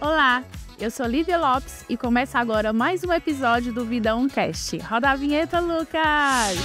Olá, eu sou Lívia Lopes e começa agora mais um episódio do Vida Cast. Roda a vinheta, Lucas!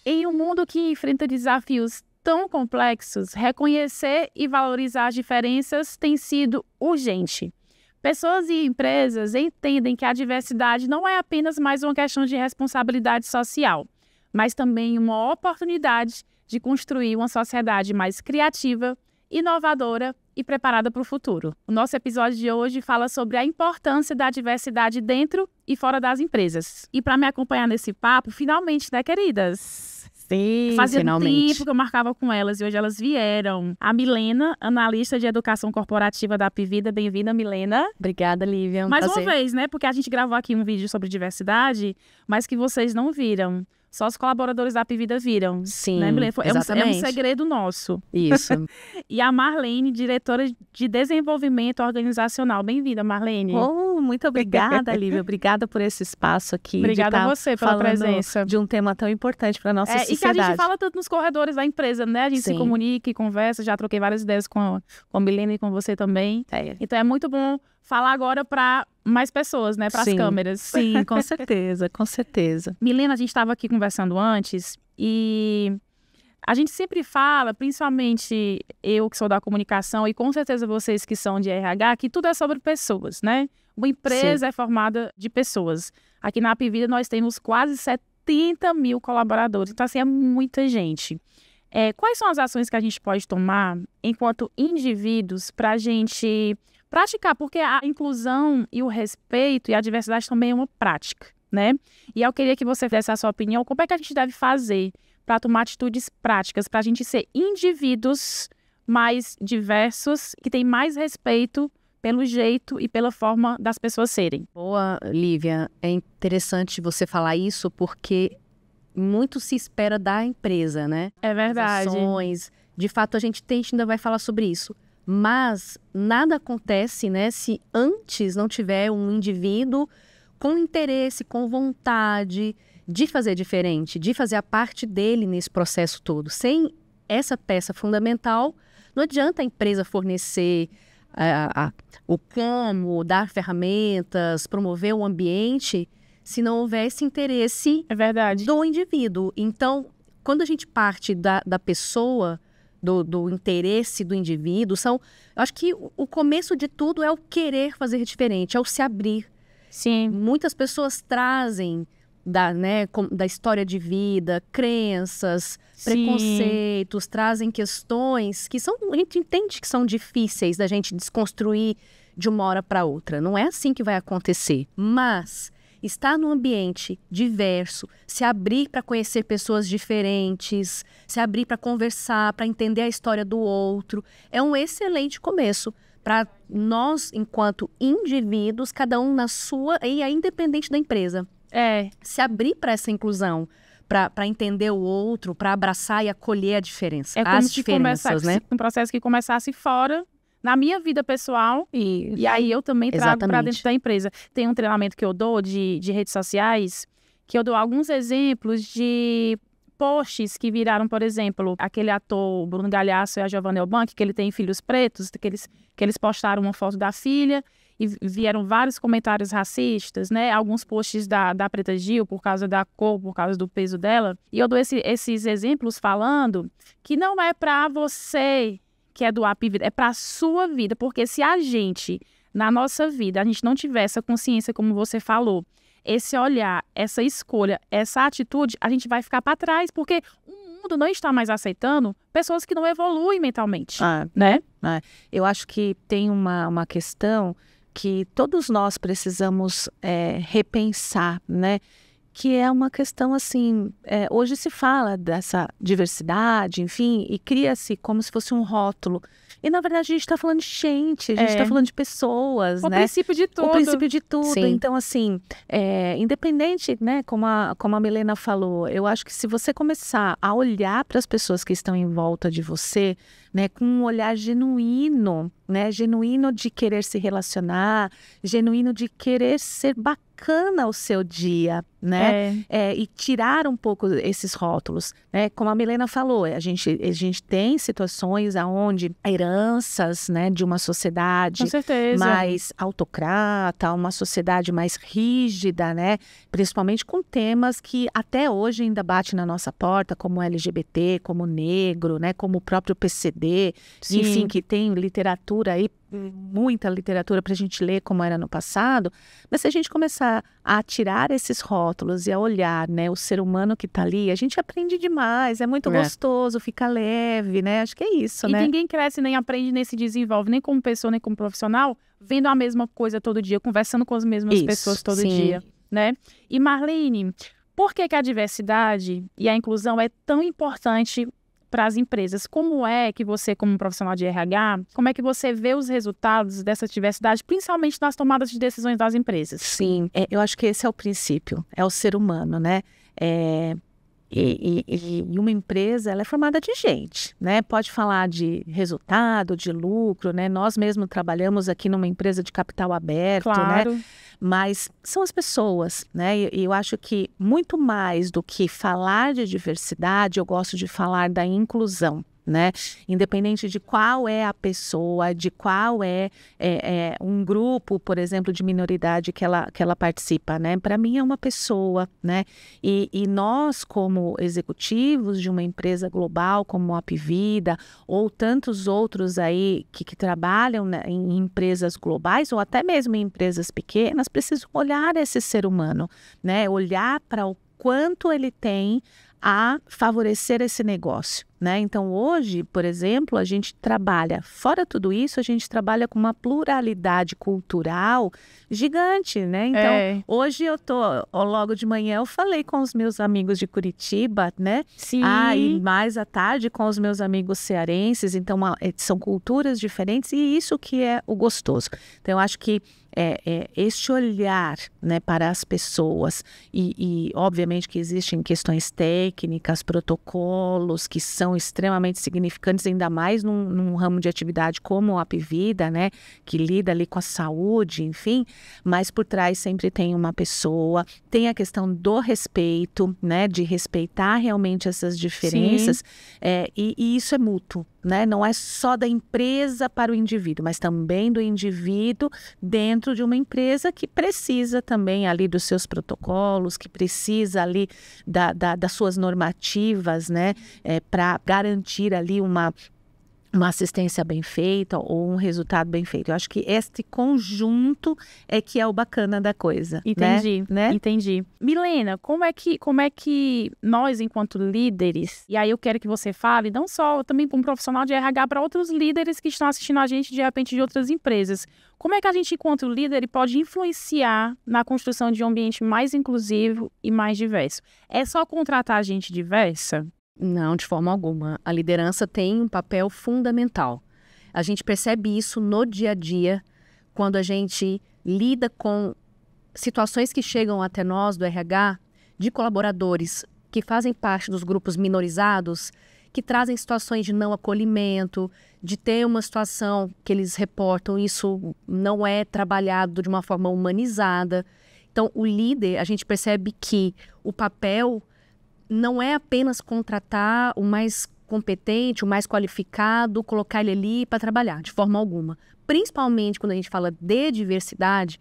Em um mundo que enfrenta desafios tão complexos, reconhecer e valorizar as diferenças tem sido urgente. Pessoas e empresas entendem que a diversidade não é apenas mais uma questão de responsabilidade social, mas também uma oportunidade de construir uma sociedade mais criativa, inovadora e preparada para o futuro. O nosso episódio de hoje fala sobre a importância da diversidade dentro e fora das empresas. E para me acompanhar nesse papo, finalmente, né, queridas? Sim, Fazia finalmente. tempo que eu marcava com elas e hoje elas vieram. A Milena, analista de educação corporativa da Apivida. Bem-vinda, Milena. Obrigada, Lívia. Mais uma vez, né? Porque a gente gravou aqui um vídeo sobre diversidade, mas que vocês não viram. Só os colaboradores da Apivida viram. Sim, né, Milena? É exatamente. um segredo nosso. Isso. E a Marlene, diretora de desenvolvimento organizacional. Bem-vinda, Marlene. Oh, muito obrigada, Lívia. Obrigada por esse espaço aqui. Obrigada a você pela presença. De um tema tão importante para a nossa sociedade. E que a gente fala tanto nos corredores da empresa, né? A gente se comunica e conversa. Já troquei várias ideias com a Milena e com você também. Então é muito bom falar agora para mais pessoas, né? Para as câmeras. Sim, com certeza, com certeza. Milena, a gente estava aqui conversando antes e a gente sempre fala, principalmente eu que sou da comunicação e com certeza vocês que são de RH, que tudo é sobre pessoas, né? Uma empresa é formada de pessoas. Aqui na Apivida nós temos quase 70 mil colaboradores, então assim, é muita gente. Quais são as ações que a gente pode tomar enquanto indivíduos para a gente praticar? Porque a inclusão e o respeito e a diversidade também é uma prática, né? E eu queria que você desse a sua opinião, como é que a gente deve fazer para tomar atitudes práticas, para a gente ser indivíduos mais diversos, que têm mais respeito pelo jeito e pela forma das pessoas serem. Boa, Lívia. É interessante você falar isso porque muito se espera da empresa, né? É verdade. As ações. De fato, a gente ainda vai falar sobre isso. Mas nada acontece, né, se antes não tiver um indivíduo com interesse, com vontade de fazer diferente, de fazer a parte dele nesse processo todo. Sem essa peça fundamental, não adianta a empresa fornecer o como, dar ferramentas, promover o ambiente, se não houver esse interesse do indivíduo. Então, quando a gente parte da pessoa, do interesse do indivíduo, eu acho que o começo de tudo é o querer fazer diferente, é o se abrir. Sim. Muitas pessoas trazem da história de vida, crenças, preconceitos, trazem questões que a gente entende que são difíceis da gente desconstruir de uma hora para outra. Não é assim que vai acontecer. Mas estar num ambiente diverso, se abrir para conhecer pessoas diferentes, se abrir para conversar, para entender a história do outro, é um excelente começo para nós, enquanto indivíduos, cada um na sua e independente da empresa. Se abrir para essa inclusão, para entender o outro, para abraçar e acolher a diferença. É como se começasse um processo que começasse fora, na minha vida pessoal, e aí eu também trago para dentro da empresa. Tem um treinamento que eu dou de redes sociais, que eu dou alguns exemplos de posts que viraram, por exemplo, aquele ator Bruno Galhaço e a Giovanna Elbank, que ele tem filhos pretos, que eles postaram uma foto da filha e vieram vários comentários racistas, né? Alguns posts da Preta Gil por causa da cor, por causa do peso dela. E eu dou esses exemplos falando que não é para você que é do Apivida, é para a sua vida, porque se a gente, na nossa vida, a gente não tiver essa consciência, como você falou, esse olhar, essa escolha, essa atitude, a gente vai ficar para trás, porque o mundo não está mais aceitando pessoas que não evoluem mentalmente, né? Eu acho que tem uma questão que todos nós precisamos repensar, né? Que é uma questão assim, hoje se fala dessa diversidade, enfim, e cria-se como se fosse um rótulo. E, na verdade, a gente está falando de gente, a gente está falando de pessoas, o né? Princípio de tudo. O princípio de tudo. Sim. Então, assim, independente, né, como a Milena falou, eu acho que se você começar a olhar para as pessoas que estão em volta de você, né, com um olhar genuíno, né, genuíno de querer se relacionar, genuíno de querer ser bacana, bacana o seu dia, né? E tirar um pouco esses rótulos, né? Como a Milena falou, a gente tem situações onde heranças, né, de uma sociedade mais autocrata, uma sociedade mais rígida, né? Principalmente com temas que até hoje ainda batem na nossa porta, como LGBT, como negro, né? Como o próprio PCD, enfim, que tem literatura aí, muita literatura para a gente ler como era no passado, mas se a gente começar a tirar esses rótulos e a olhar, né, o ser humano que está ali, a gente aprende demais, é muito gostoso, fica leve, né? Acho que é isso, né? E ninguém cresce, nem aprende, nem se desenvolve, nem como pessoa, nem como profissional, vendo a mesma coisa todo dia, conversando com as mesmas pessoas todo dia, né? E Marlene, por que a diversidade e a inclusão é tão importante para as empresas? Como é que você, como profissional de RH, como é que você vê os resultados dessa diversidade, principalmente nas tomadas de decisões das empresas? Sim, eu acho que esse é o princípio, é o ser humano, né? E uma empresa, ela é formada de gente, né? Pode falar de resultado, de lucro, né? Nós mesmos trabalhamos aqui numa empresa de capital aberto, né? Mas são as pessoas, né? E eu acho que muito mais do que falar de diversidade, eu gosto de falar da inclusão, né? Independente de qual é a pessoa, de qual é um grupo, por exemplo, de minoridade que ela participa, né? Para mim é uma pessoa, né? E nós, como executivos de uma empresa global como a Apvida, ou tantos outros aí que trabalham, né, em empresas globais, ou até mesmo em empresas pequenas, precisam olhar esse ser humano, né? Olhar para o quanto ele tem a favorecer esse negócio, né? Então, hoje, por exemplo, a gente trabalha, fora tudo isso, a gente trabalha com uma pluralidade cultural gigante, né? Então, hoje logo de manhã eu falei com os meus amigos de Curitiba, né? Sim. E mais à tarde com os meus amigos cearenses, então são culturas diferentes e isso que é o gostoso. Então, eu acho que este olhar, né, para as pessoas e obviamente que existem questões técnicas, protocolos que são extremamente significantes, ainda mais num ramo de atividade como a Apvida, né, que lida ali com a saúde, enfim, mas por trás sempre tem uma pessoa, tem a questão do respeito, né, de respeitar realmente essas diferenças, e isso é mútuo, né? Não é só da empresa para o indivíduo, mas também do indivíduo dentro de uma empresa que precisa também ali dos seus protocolos, que precisa ali das suas normativas, né? Para garantir ali uma assistência bem feita ou um resultado bem feito. Eu acho que este conjunto é que é o bacana da coisa. Entendi, né? Entendi. Milena, como é que nós, enquanto líderes, e aí eu quero que você fale, não só também para um profissional de RH, para outros líderes que estão assistindo a gente, de repente, de outras empresas, como é que a gente, enquanto líder, pode influenciar na construção de um ambiente mais inclusivo e mais diverso? É só contratar gente diversa? Não, de forma alguma. A liderança tem um papel fundamental. A gente percebe isso no dia a dia, quando a gente lida com situações que chegam até nós, do RH, de colaboradores que fazem parte dos grupos minorizados, que trazem situações de não acolhimento, de ter uma situação que eles reportam, isso não é trabalhado de uma forma humanizada. Então, o líder, a gente percebe que o papel não é apenas contratar o mais competente, o mais qualificado, colocar ele ali para trabalhar, de forma alguma. Principalmente quando a gente fala de diversidade,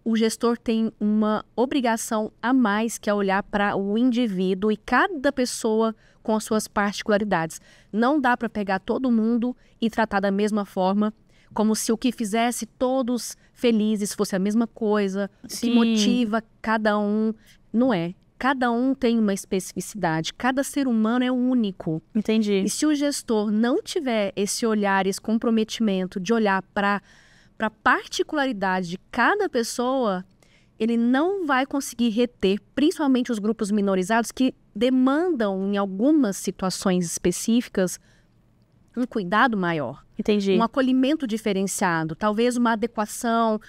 o gestor tem uma obrigação a mais, que é olhar para o indivíduo e cada pessoa com as suas particularidades. Não dá para pegar todo mundo e tratar da mesma forma, como se o que fizesse todos felizes fosse a mesma coisa, o que motiva cada um. Não é. Cada um tem uma especificidade, cada ser humano é único. Entendi. E se o gestor não tiver esse olhar, esse comprometimento de olhar para a particularidade de cada pessoa, ele não vai conseguir reter, principalmente os grupos minorizados que demandam, em algumas situações específicas, um cuidado maior. Entendi. Um acolhimento diferenciado, talvez uma adequação,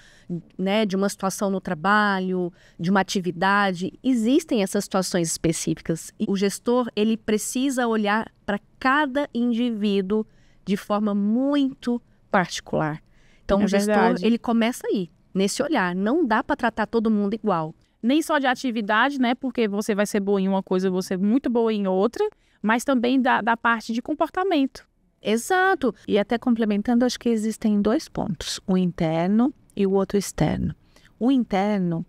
né, de uma situação no trabalho, de uma atividade. Existem essas situações específicas. E o gestor, ele precisa olhar para cada indivíduo de forma muito particular. Então, o gestor, ele começa aí. nesse olhar. Não dá para tratar todo mundo igual. Nem só de atividade, né? Porque você vai ser boa em uma coisa, você é muito boa em outra, mas também da parte de comportamento. Exato. E até complementando, acho que existem 2 pontos, o interno e o outro externo. O interno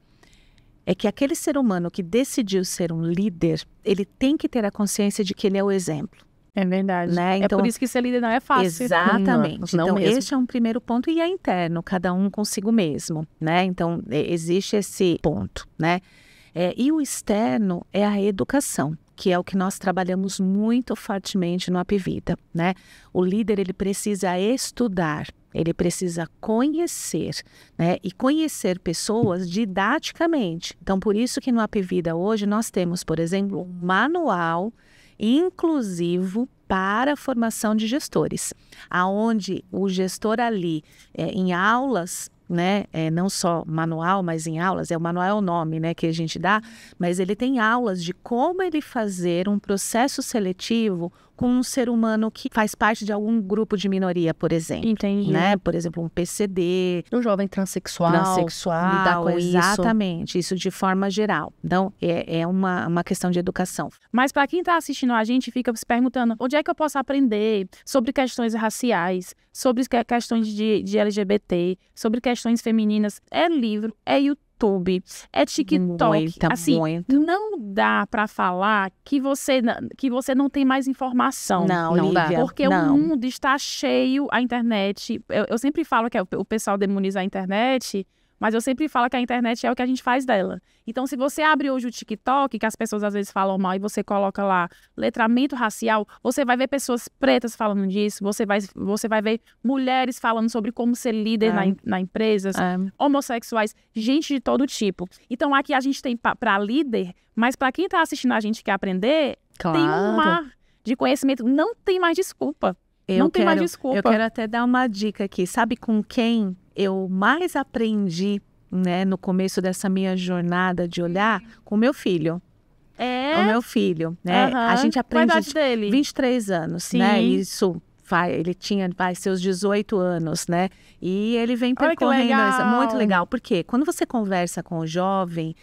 é que aquele ser humano que decidiu ser um líder, ele tem que ter a consciência de que ele é o exemplo. É verdade. Né? Então, é por isso que ser líder não é fácil. Exatamente. Não então, mesmo. este é um primeiro ponto e é interno, cada um consigo mesmo, né? Então, existe esse ponto, né? E o externo é a educação, que é o que nós trabalhamos muito fortemente no Apvida, né? O líder, ele precisa estudar, ele precisa conhecer, né? E conhecer pessoas didaticamente. Então, por isso que no Apvida hoje nós temos, por exemplo, um manual inclusivo para a formação de gestores, aonde o gestor ali, em aulas, né, não só manual, mas em aulas, o manual é o nome, né, que a gente dá, mas ele tem aulas de como ele fazer um processo seletivo com um ser humano que faz parte de algum grupo de minoria, por exemplo. Entendi. Né? Por exemplo, um PCD. Um jovem transexual. Lidar com exatamente, isso de forma geral. Então, é uma questão de educação. Mas para quem está assistindo a gente, fica se perguntando, onde é que eu posso aprender sobre questões raciais, sobre questões de LGBT, sobre questões femininas? É livro, é YouTube, é TikTok. Não dá para falar que você não tem mais informação. Não dá. Porque o mundo está cheio, a internet. Eu sempre falo que o pessoal demoniza a internet, mas eu sempre falo que a internet é o que a gente faz dela. Então, se você abre hoje o TikTok, que as pessoas às vezes falam mal, e você coloca lá letramento racial, você vai ver pessoas pretas falando disso, você vai ver mulheres falando sobre como ser líder na empresa, homossexuais, gente de todo tipo. Então, aqui a gente tem para líder, mas para quem está assistindo a gente e quer aprender, claro, tem um mar de conhecimento, não tem mais desculpa. Eu quero até dar uma dica aqui. Sabe com quem eu mais aprendi, né, no começo dessa minha jornada de olhar? Com o meu filho. O meu filho, né? A gente aprende... Qual a idade dele? 23 anos, Sim. né? Isso... Ele vai seus 18 anos, né? E ele vem percorrendo isso. Muito legal. Porque quando você conversa com o jovem...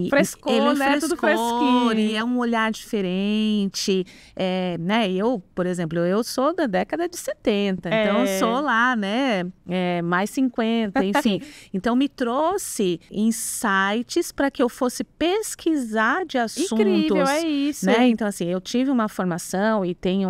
Frescor, ele é né? Tudo fresquinho. E é um olhar diferente. Né? Eu, por exemplo, eu sou da década de 70. Então, eu sou lá, né? Mais 50, enfim. Então, me trouxe insights para que eu fosse pesquisar de assuntos. Incrível, é isso. Né? Então, assim, eu tive uma formação e tenho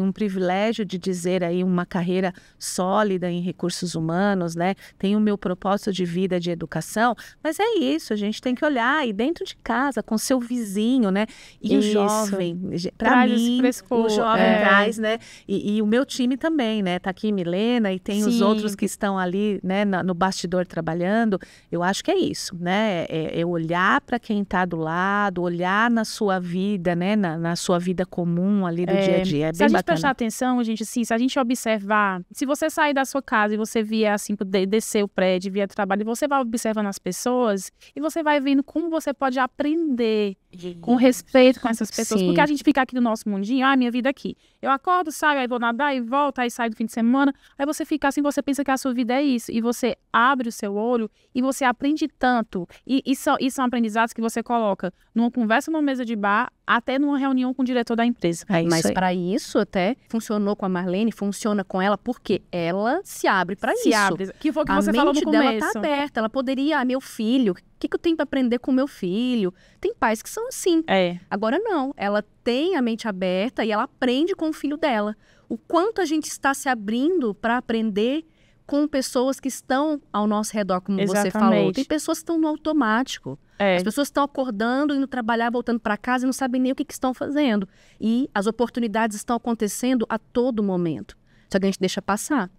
um privilégio de dizer aí uma carreira sólida em recursos humanos, né? Tenho o meu propósito de vida de educação, mas é isso, a gente tem que olhar e dentro de casa, com seu vizinho, né? E o jovem, para mim, o jovem traz, né? E o meu time também, né? Tá aqui Milena e tem os outros que estão ali, né? No bastidor trabalhando. Eu acho que é isso, né? É olhar para quem tá do lado, olhar na sua vida, né? Na sua vida comum ali do dia a dia. É bem se a gente bacana. prestar atenção, gente, assim, se a gente observar, se você sair da sua casa e você vier assim, descer o prédio, vier do trabalho, e você vai observando as pessoas e você vai vendo como você pode aprender com respeito com essas pessoas. Porque a gente fica aqui no nosso mundinho, minha vida aqui. Eu acordo, saio, aí vou nadar e volto, aí saio do fim de semana. Aí você fica assim, você pensa que a sua vida é isso. E você abre o seu olho e você aprende tanto. E são aprendizados que você coloca numa conversa numa mesa de bar, até numa reunião com o diretor da empresa. Mas para isso até funcionou com a Marlene, funciona com ela porque ela se abre para isso. Que foi o que você falou no começo. A mente dela tá aberta. Ela poderia, meu filho, o que eu tenho para aprender com meu filho? Tem pais que são assim. Agora não. Ela tem a mente aberta e ela aprende com o filho dela. O quanto a gente está se abrindo para aprender com pessoas que estão ao nosso redor, como você falou. Tem pessoas que estão no automático. As pessoas estão acordando, indo trabalhar, voltando para casa e não sabem nem o que estão fazendo. E as oportunidades estão acontecendo a todo momento. Só que a gente deixa passar.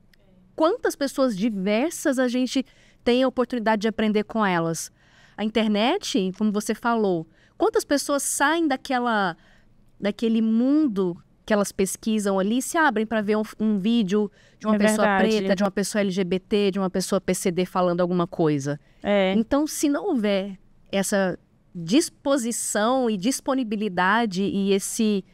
Quantas pessoas diversas a gente tem a oportunidade de aprender com elas? A internet, como você falou, quantas pessoas saem daquele mundo que elas pesquisam ali e se abrem para ver um vídeo de uma pessoa preta, de uma pessoa LGBT, de uma pessoa PCD falando alguma coisa. Então, se não houver essa disposição e disponibilidade e esse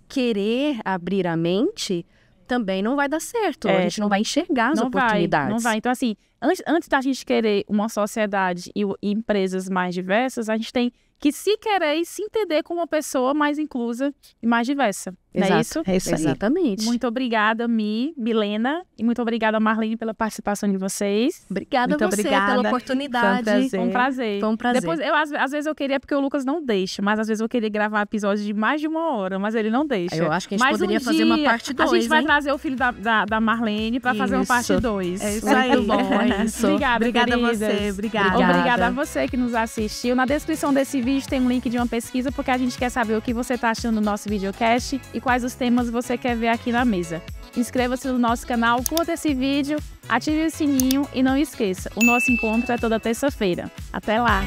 querer abrir a mente, também não vai dar certo. A gente não vai enxergar as oportunidades. Não vai. Então, assim, antes da gente querer uma sociedade e empresas mais diversas, a gente tem que se querer e se entender como uma pessoa mais inclusa e mais diversa. Exato. Não é isso? É isso aí. Exatamente. Muito obrigada, Milena, e muito obrigada, Marlene, pela participação de vocês. Obrigada a você pela oportunidade. Foi um prazer. Foi um prazer. Depois, às vezes eu queria, porque o Lucas não deixa, mas às vezes eu queria gravar episódios de mais de 1 hora, mas ele não deixa. Eu acho que a gente poderia fazer uma parte 2, A gente vai trazer o filho da Marlene para fazer uma parte 2. É isso aí. Muito bom, é isso. Obrigada a você. Obrigada a você que nos assistiu. Na descrição desse vídeo tem um link de uma pesquisa, porque a gente quer saber o que você está achando do nosso videocast e quais os temas você quer ver aqui na mesa. Inscreva-se no nosso canal, curta esse vídeo, ative o sininho e não esqueça, o nosso encontro é toda terça-feira. Até lá!